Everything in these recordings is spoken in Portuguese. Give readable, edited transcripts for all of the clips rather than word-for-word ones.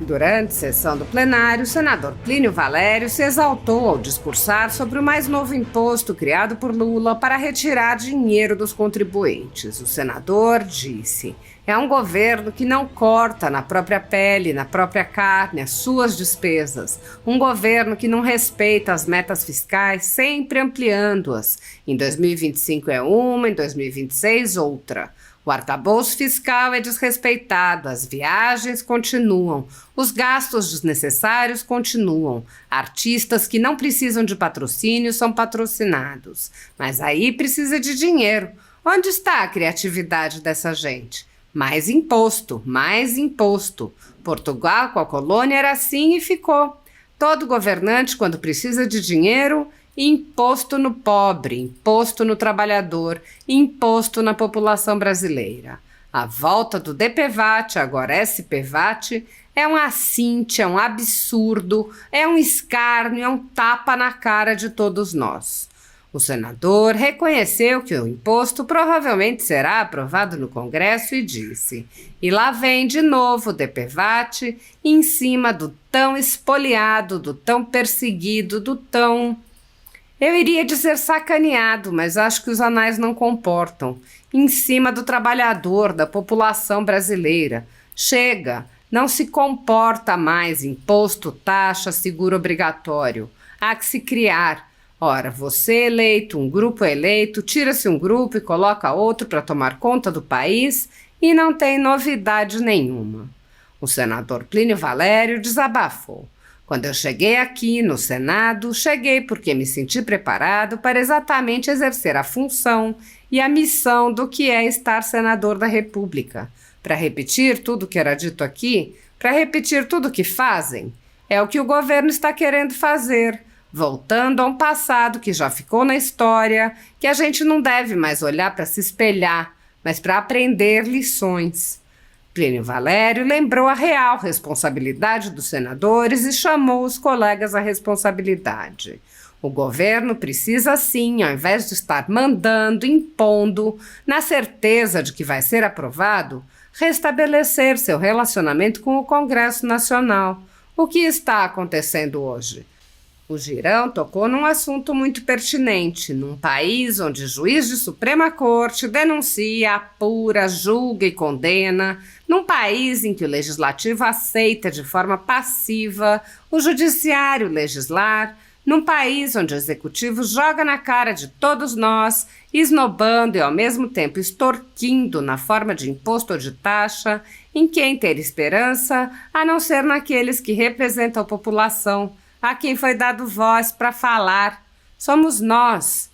Durante sessão do plenário, o senador Plínio Valério se exaltou ao discursar sobre o mais novo imposto criado por Lula para retirar dinheiro dos contribuintes. O senador disse: é um governo que não corta na própria pele, na própria carne, as suas despesas. Um governo que não respeita as metas fiscais, sempre ampliando-as. Em 2025 é uma, em 2026 outra. O arcabouço fiscal é desrespeitado, as viagens continuam, os gastos desnecessários continuam, artistas que não precisam de patrocínio são patrocinados. Mas aí precisa de dinheiro. Onde está a criatividade dessa gente? Mais imposto, mais imposto. Portugal, com a colônia, era assim e ficou. Todo governante, quando precisa de dinheiro, imposto no pobre, imposto no trabalhador, imposto na população brasileira. A volta do DPVAT, agora SPVAT, é um assinte, é um absurdo, é um escárnio, é um tapa na cara de todos nós. O senador reconheceu que o imposto provavelmente será aprovado no Congresso e disse: e lá vem de novo o DPVAT em cima do tão espoliado, do tão perseguido, do tão... Eu iria dizer sacaneado, mas acho que os anais não comportam. Em cima do trabalhador, da população brasileira. Chega, não se comporta mais imposto, taxa, seguro obrigatório. Há que se criar. Ora, você eleito, um grupo eleito, tira-se um grupo e coloca outro para tomar conta do país e não tem novidade nenhuma. O senador Plínio Valério desabafou. Quando eu cheguei aqui no Senado, cheguei porque me senti preparado para exatamente exercer a função e a missão do que é estar senador da República. Para repetir tudo o que era dito aqui, para repetir tudo o que fazem, é o que o governo está querendo fazer, voltando a um passado que já ficou na história, que a gente não deve mais olhar para se espelhar, mas para aprender lições. Plínio Valério lembrou a real responsabilidade dos senadores e chamou os colegas à responsabilidade. O governo precisa sim, ao invés de estar mandando, impondo, na certeza de que vai ser aprovado, restabelecer seu relacionamento com o Congresso Nacional. O que está acontecendo hoje? O Girão tocou num assunto muito pertinente, num país onde juiz de Suprema Corte denuncia, apura, julga e condena, num país em que o Legislativo aceita de forma passiva o Judiciário legislar, num país onde o Executivo joga na cara de todos nós, esnobando e ao mesmo tempo extorquindo na forma de imposto ou de taxa, em quem ter esperança, a não ser naqueles que representam a população, a quem foi dado voz para falar. Somos nós,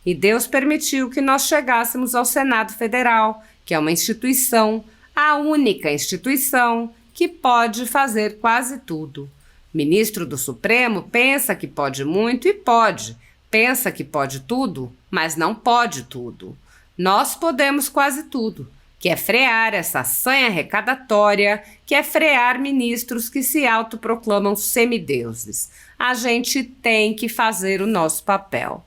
e Deus permitiu que nós chegássemos ao Senado Federal, que é uma instituição, a única instituição que pode fazer quase tudo. Ministro do Supremo pensa que pode muito e pode, pensa que pode tudo, mas não pode tudo. Nós podemos quase tudo, que é frear essa sanha arrecadatória, que é frear ministros que se autoproclamam semideuses. A gente tem que fazer o nosso papel.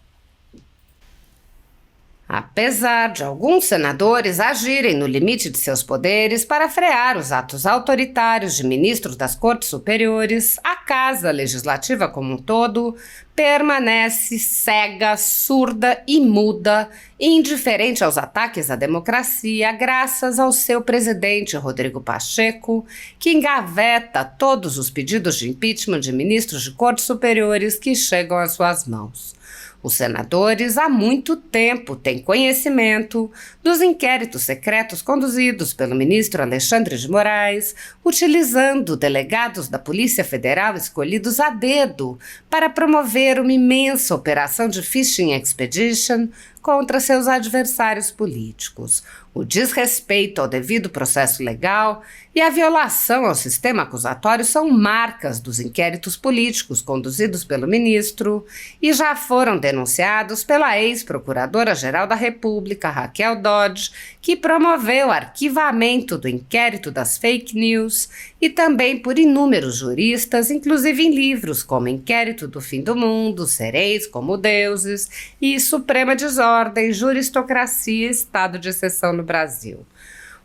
Apesar de alguns senadores agirem no limite de seus poderes para frear os atos autoritários de ministros das Cortes Superiores, a Casa Legislativa como um todo permanece cega, surda e muda, indiferente aos ataques à democracia, graças ao seu presidente Rodrigo Pacheco, que engaveta todos os pedidos de impeachment de ministros de Cortes Superiores que chegam às suas mãos. Os senadores há muito tempo têm conhecimento dos inquéritos secretos conduzidos pelo ministro Alexandre de Moraes, utilizando delegados da Polícia Federal escolhidos a dedo para promover uma imensa operação de phishing expedition contra seus adversários políticos. O desrespeito ao devido processo legal e a violação ao sistema acusatório são marcas dos inquéritos políticos conduzidos pelo ministro e já foram denunciados pela ex-procuradora-geral da República, Raquel Dodge, que promoveu o arquivamento do inquérito das fake news, e também por inúmeros juristas, inclusive em livros como Inquérito do Fim do Mundo, Sereis como Deuses e Suprema Desordem, Juristocracia e Estado de Exceção no Brasil.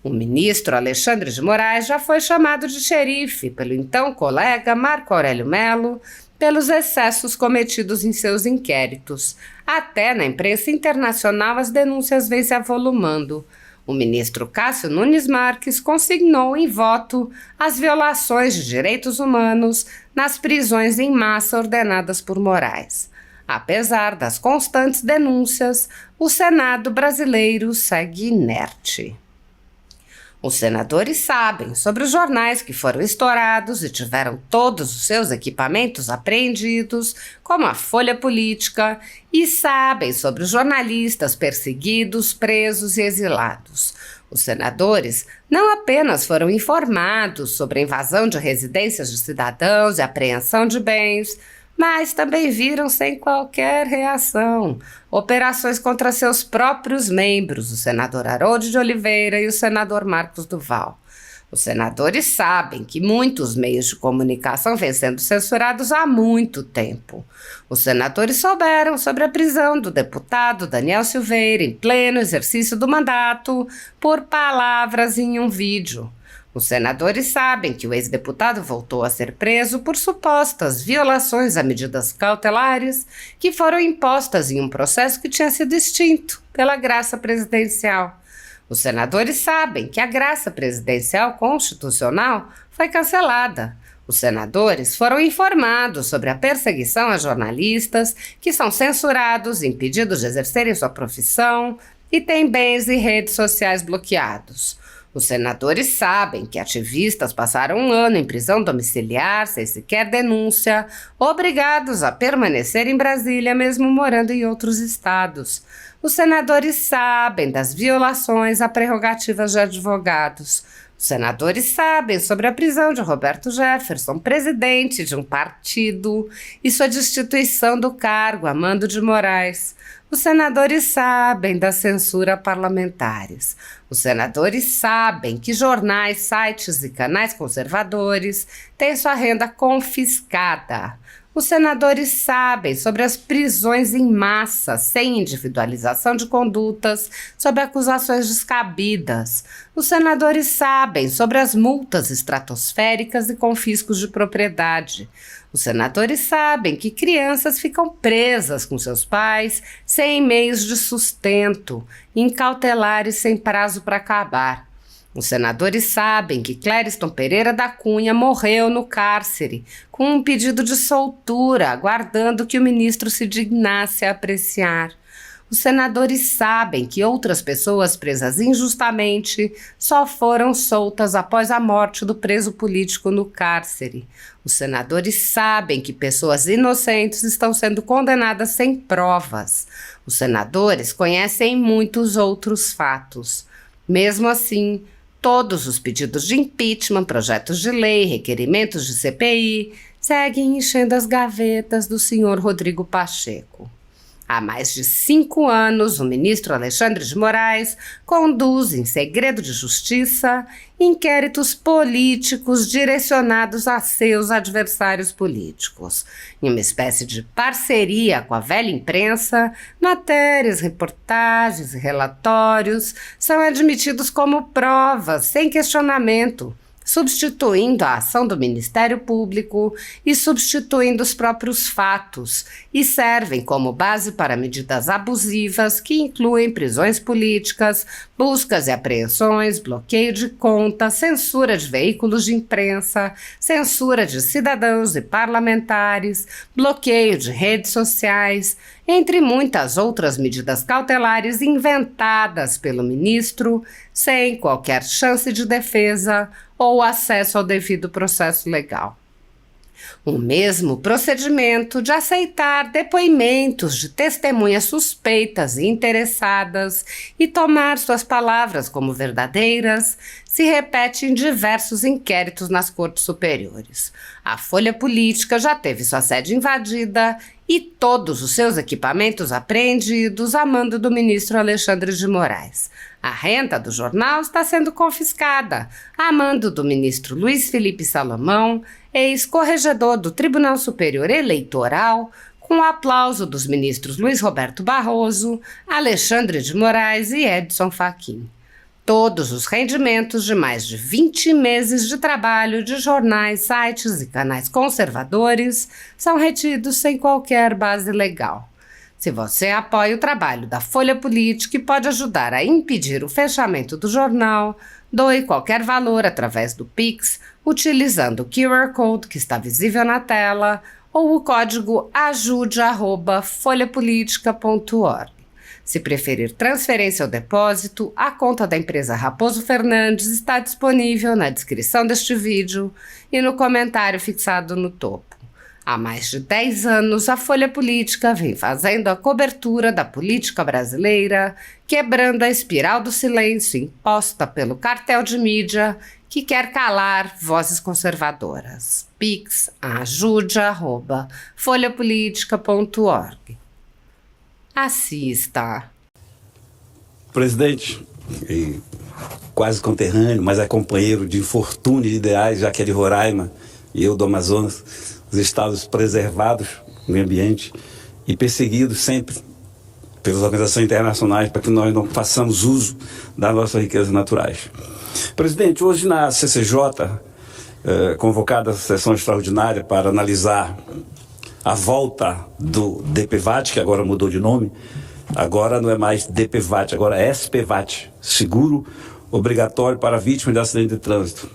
O ministro Alexandre de Moraes já foi chamado de xerife pelo então colega Marco Aurélio Mello pelos excessos cometidos em seus inquéritos. Até na imprensa internacional as denúncias vêm se avolumando. O ministro Cássio Nunes Marques consignou em voto as violações de direitos humanos nas prisões em massa ordenadas por Moraes. Apesar das constantes denúncias, o Senado brasileiro segue inerte. Os senadores sabem sobre os jornais que foram estourados e tiveram todos os seus equipamentos apreendidos, como a Folha Política, e sabem sobre os jornalistas perseguidos, presos e exilados. Os senadores não apenas foram informados sobre a invasão de residências de cidadãos e apreensão de bens, mas também viram sem qualquer reação operações contra seus próprios membros, o senador Harold de Oliveira e o senador Marcos Duval. Os senadores sabem que muitos meios de comunicação vêm sendo censurados há muito tempo. Os senadores souberam sobre a prisão do deputado Daniel Silveira em pleno exercício do mandato por palavras em um vídeo. Os senadores sabem que o ex-deputado voltou a ser preso por supostas violações a medidas cautelares que foram impostas em um processo que tinha sido extinto pela graça presidencial. Os senadores sabem que a graça presidencial constitucional foi cancelada. Os senadores foram informados sobre a perseguição a jornalistas que são censurados, impedidos de exercerem sua profissão e têm bens e redes sociais bloqueados. Os senadores sabem que ativistas passaram um ano em prisão domiciliar, sem sequer denúncia, obrigados a permanecer em Brasília, mesmo morando em outros estados. Os senadores sabem das violações a prerrogativas de advogados. Os senadores sabem sobre a prisão de Roberto Jefferson, presidente de um partido, e sua destituição do cargo a mando de Moraes. Os senadores sabem da censura a parlamentares. Os senadores sabem que jornais, sites e canais conservadores têm sua renda confiscada. Os senadores sabem sobre as prisões em massa, sem individualização de condutas, sob acusações descabidas. Os senadores sabem sobre as multas estratosféricas e confiscos de propriedade. Os senadores sabem que crianças ficam presas com seus pais, sem meios de sustento, em cautelares sem prazo para acabar. Os senadores sabem que Clériston Pereira da Cunha morreu no cárcere, com um pedido de soltura, aguardando que o ministro se dignasse a apreciar. Os senadores sabem que outras pessoas presas injustamente só foram soltas após a morte do preso político no cárcere. Os senadores sabem que pessoas inocentes estão sendo condenadas sem provas. Os senadores conhecem muitos outros fatos. Mesmo assim, todos os pedidos de impeachment, projetos de lei, requerimentos de CPI seguem enchendo as gavetas do senhor Rodrigo Pacheco. Há mais de 5 anos, o ministro Alexandre de Moraes conduz, em segredo de justiça, inquéritos políticos direcionados a seus adversários políticos. Em uma espécie de parceria com a velha imprensa, matérias, reportagens e relatórios são admitidos como provas, sem questionamento, substituindo a ação do Ministério Público e substituindo os próprios fatos, e servem como base para medidas abusivas que incluem prisões políticas, buscas e apreensões, bloqueio de contas, censura de veículos de imprensa, censura de cidadãos e parlamentares, bloqueio de redes sociais, entre muitas outras medidas cautelares inventadas pelo ministro, sem qualquer chance de defesa ou acesso ao devido processo legal. O mesmo procedimento de aceitar depoimentos de testemunhas suspeitas e interessadas e tomar suas palavras como verdadeiras se repete em diversos inquéritos nas cortes superiores. A Folha Política já teve sua sede invadida e todos os seus equipamentos apreendidos a mando do ministro Alexandre de Moraes. A renda do jornal está sendo confiscada a mando do ministro Luiz Felipe Salomão, ex-corregedor do Tribunal Superior Eleitoral, com o aplauso dos ministros Luiz Roberto Barroso, Alexandre de Moraes e Edson Fachin. Todos os rendimentos de mais de 20 meses de trabalho de jornais, sites e canais conservadores são retidos sem qualquer base legal. Se você apoia o trabalho da Folha Política e pode ajudar a impedir o fechamento do jornal, doe qualquer valor através do Pix, utilizando o QR Code que está visível na tela ou o código ajude@folhapolitica.org. Se preferir transferência ou depósito, a conta da empresa Raposo Fernandes está disponível na descrição deste vídeo e no comentário fixado no topo. Há mais de 10 anos, a Folha Política vem fazendo a cobertura da política brasileira, quebrando a espiral do silêncio imposta pelo cartel de mídia que quer calar vozes conservadoras. Pix ajude@folhapolitica.org. Assista. Presidente, quase conterrâneo, mas é companheiro de infortúnio de ideais, já que é de Roraima e eu do Amazonas, os estados preservados no meio ambiente e perseguidos sempre pelas organizações internacionais para que nós não façamos uso das nossas riquezas naturais. Presidente, hoje na CCJ, convocada a sessão extraordinária para analisar a volta do DPVAT, que agora mudou de nome, agora não é mais DPVAT, agora é SPVAT, seguro obrigatório para vítimas de acidente de trânsito.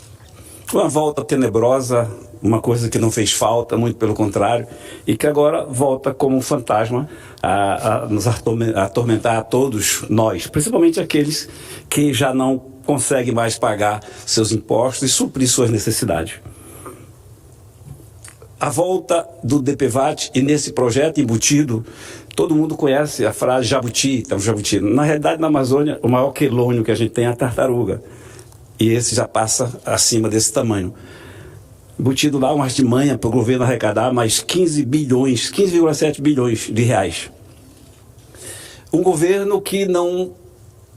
Uma volta tenebrosa, uma coisa que não fez falta, muito pelo contrário, e que agora volta como um fantasma a nos atormentar a todos nós, principalmente aqueles que já não conseguem mais pagar seus impostos e suprir suas necessidades. A volta do DPVAT, e nesse projeto embutido, todo mundo conhece a frase jabuti, então jabuti. Na realidade, na Amazônia, o maior quelônio que a gente tem é a tartaruga. E esse já passa acima desse tamanho. Embutido lá uma artimanha para o governo arrecadar mais 15,7 bilhões de reais. Um governo que não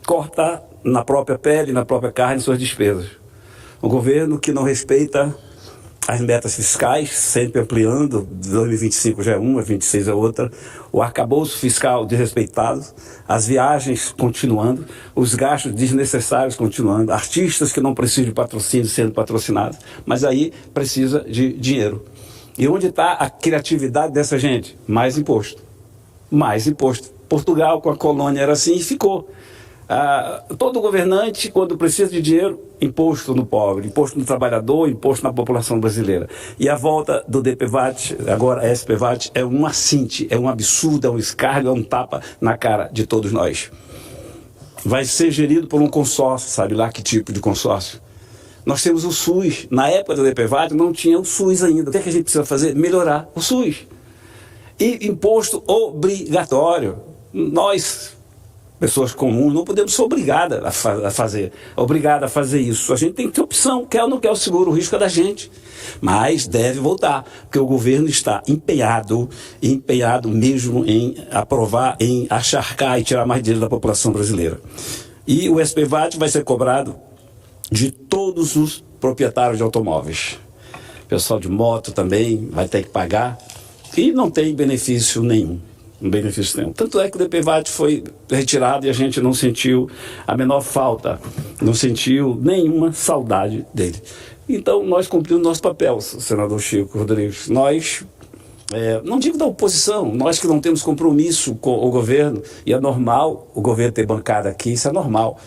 corta na própria pele, na própria carne, suas despesas. Um governo que não respeita as metas fiscais, sempre ampliando, 2025 já é uma, 26 é outra, o arcabouço fiscal desrespeitado, as viagens continuando, os gastos desnecessários continuando, artistas que não precisam de patrocínio sendo patrocinados, mas aí precisa de dinheiro. E onde está a criatividade dessa gente? Mais imposto. Mais imposto. Portugal com a colônia era assim e ficou. Todo governante, quando precisa de dinheiro, imposto no pobre, imposto no trabalhador, imposto na população brasileira. E a volta do DPVAT, agora SPVAT, é um assinte, é um absurdo, é um escárnio, é um tapa na cara de todos nós. Vai ser gerido por um consórcio, sabe lá que tipo de consórcio? Nós temos o SUS. Na época do DPVAT não tinha o SUS ainda. O que é que a gente precisa fazer? Melhorar o SUS. E imposto obrigatório. Nós, pessoas comuns, não podemos ser obrigadas a fazer isso. A gente tem que ter opção, quer ou não quer o seguro, o risco é da gente. Mas deve voltar, porque o governo está empenhado mesmo em aprovar, em acharcar e tirar mais dinheiro da população brasileira. E o SPVAT vai ser cobrado de todos os proprietários de automóveis. O pessoal de moto também vai ter que pagar e não tem benefício nenhum. Tanto é que o DPVAT foi retirado e a gente não sentiu a menor falta, não sentiu nenhuma saudade dele. Então nós cumprimos nosso papel, senador Chico Rodrigues. Nós, não digo da oposição, nós que não temos compromisso com o governo, e é normal o governo ter bancada aqui, isso é normal.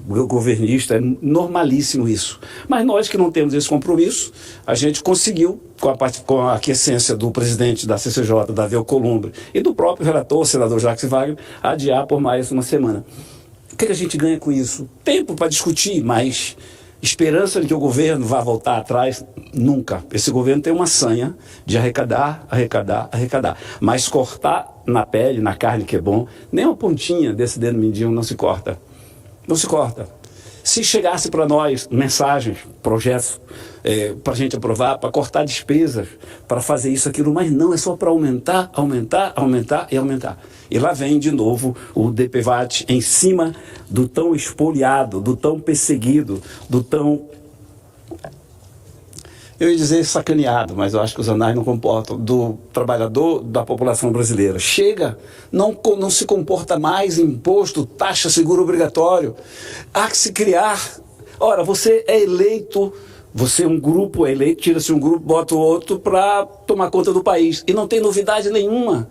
O governista, é normalíssimo isso. Mas nós que não temos esse compromisso, a gente conseguiu, com a aquiescência do presidente da CCJ, Davi Alcolumbre, e do próprio relator, o senador Jacques Wagner, adiar por mais uma semana. O que a gente ganha com isso? Tempo para discutir, mas esperança de que o governo vá voltar atrás, nunca. Esse governo tem uma sanha de arrecadar. Mas cortar na pele, na carne que é bom, nem uma pontinha desse dedo mindinho não se corta. Não se corta. Se chegasse para nós mensagens, projetos, para a gente aprovar, para cortar despesas, para fazer isso, aquilo, mas não, é só para aumentar. E lá vem de novo o DPVAT em cima do tão espoliado, do tão perseguido, do tão eu ia dizer sacaneado, mas eu acho que os anais não comportam, do trabalhador, da população brasileira. Chega, não se comporta mais imposto, taxa, seguro obrigatório. Há que se criar. Ora, você é eleito, você um grupo é eleito, tira-se um grupo, bota o outro para tomar conta do país. E não tem novidade nenhuma.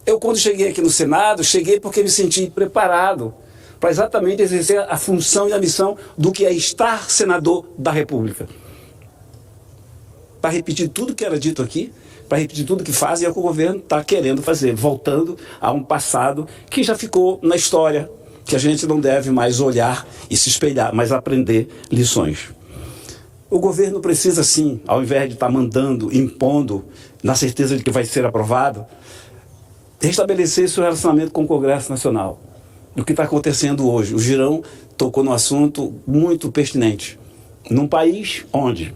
Eu, quando cheguei aqui no Senado, cheguei porque me senti preparado para exatamente exercer a função e a missão do que é estar senador da República. Para repetir tudo que era dito aqui, para repetir tudo que faz e é o que o governo está querendo fazer, voltando a um passado que já ficou na história, que a gente não deve mais olhar e se espelhar, mas aprender lições. O governo precisa sim, ao invés de estar mandando, impondo, na certeza de que vai ser aprovado, restabelecer seu relacionamento com o Congresso Nacional. O que está acontecendo hoje. O Girão tocou num assunto muito pertinente. Num país onde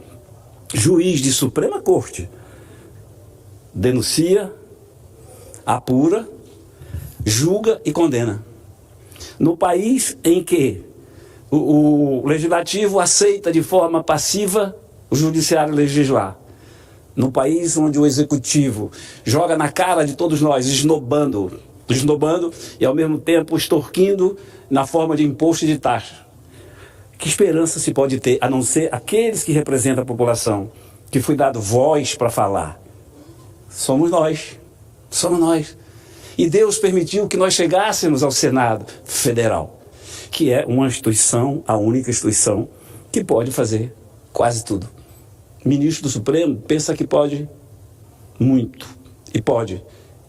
juiz de Suprema Corte denuncia, apura, julga e condena. No país em que o Legislativo aceita de forma passiva o Judiciário legislar. No país onde o Executivo joga na cara de todos nós, esnobando e ao mesmo tempo extorquindo na forma de imposto e de taxa. Que esperança se pode ter, a não ser aqueles que representam a população, que foi dado voz para falar? Somos nós. E Deus permitiu que nós chegássemos ao Senado Federal, que é uma instituição, a única instituição, que pode fazer quase tudo. O ministro do Supremo pensa que pode muito, e pode.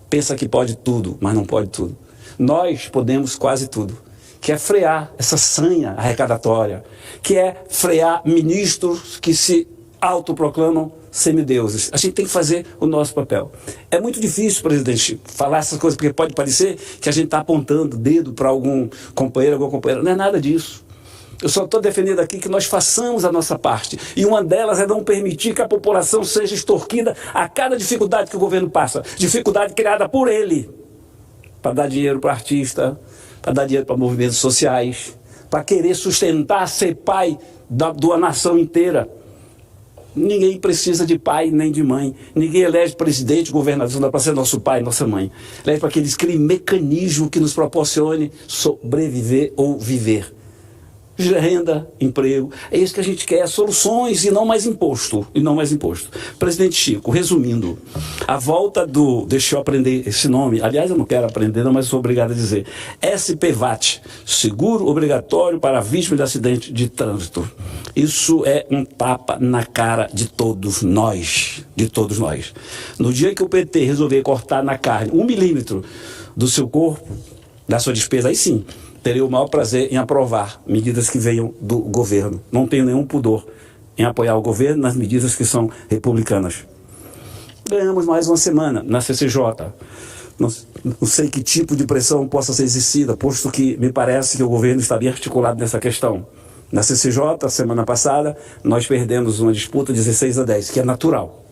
Pensa que pode tudo, mas não pode tudo. Nós podemos quase tudo. Que é frear essa sanha arrecadatória, que é frear ministros que se autoproclamam semideuses. A gente tem que fazer o nosso papel. É muito difícil, presidente, falar essas coisas, porque pode parecer que a gente está apontando o dedo para algum companheiro, alguma companheira. Não é nada disso. Eu só estou defendendo aqui que nós façamos a nossa parte. E uma delas é não permitir que a população seja extorquida a cada dificuldade que o governo passa. Dificuldade criada por ele. Para dar dinheiro para artista, para dar dinheiro para movimentos sociais, para querer sustentar, ser pai da nação inteira. Ninguém precisa de pai nem de mãe. Ninguém elege presidente, governador, para ser nosso pai, nossa mãe. Elege para que eles criem mecanismo que nos proporcione sobreviver ou viver. Renda, emprego, é isso que a gente quer, soluções e não mais imposto, Presidente Chico, resumindo, a volta deixa eu aprender esse nome, aliás eu não quero aprender não, mas sou obrigado a dizer, SPVAT, Seguro Obrigatório para Vítimas de Acidente de Trânsito. Isso é um tapa na cara de todos nós, No dia que o PT resolver cortar na carne 1 milímetro do seu corpo, da sua despesa, aí sim, terei o maior prazer em aprovar medidas que venham do governo. Não tenho nenhum pudor em apoiar o governo nas medidas que são republicanas. Ganhamos mais uma semana na CCJ. Não sei que tipo de pressão possa ser exercida, posto que me parece que o governo está bem articulado nessa questão. Na CCJ, semana passada, nós perdemos uma disputa 16-10, que é natural,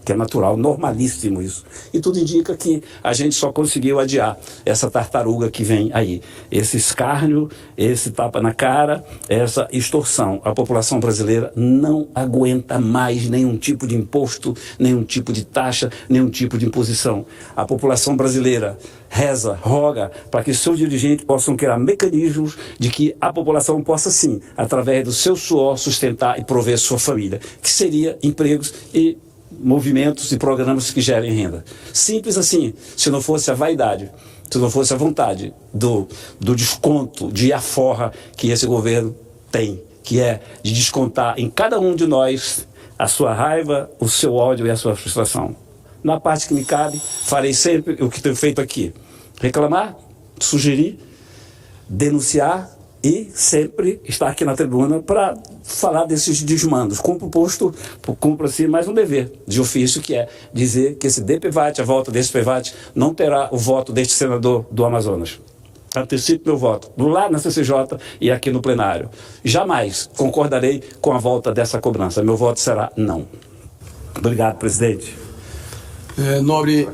normalíssimo isso. E tudo indica que a gente só conseguiu adiar essa tartaruga que vem aí. Esse escárnio, esse tapa na cara, essa extorsão. A população brasileira não aguenta mais nenhum tipo de imposto, nenhum tipo de taxa, nenhum tipo de imposição. A população brasileira reza, roga, para que seus dirigentes possam criar mecanismos de que a população possa sim, através do seu suor, sustentar e prover sua família, que seria empregos e movimentos e programas que gerem renda. Simples assim, se não fosse a vaidade, se não fosse a vontade do desconto, de aforra que esse governo tem, que é de descontar em cada um de nós a sua raiva, o seu ódio e a sua frustração. Na parte que me cabe, farei sempre o que tenho feito aqui. Reclamar, sugerir, denunciar e sempre estar aqui na tribuna para falar desses desmandos. Cumpro assim mais um dever de ofício, que é dizer que esse DPVAT, a volta desse PVAT, não terá o voto deste senador do Amazonas. Antecipo meu voto lá na CCJ e aqui no plenário. Jamais concordarei com a volta dessa cobrança. Meu voto será não. Obrigado, presidente. Nobre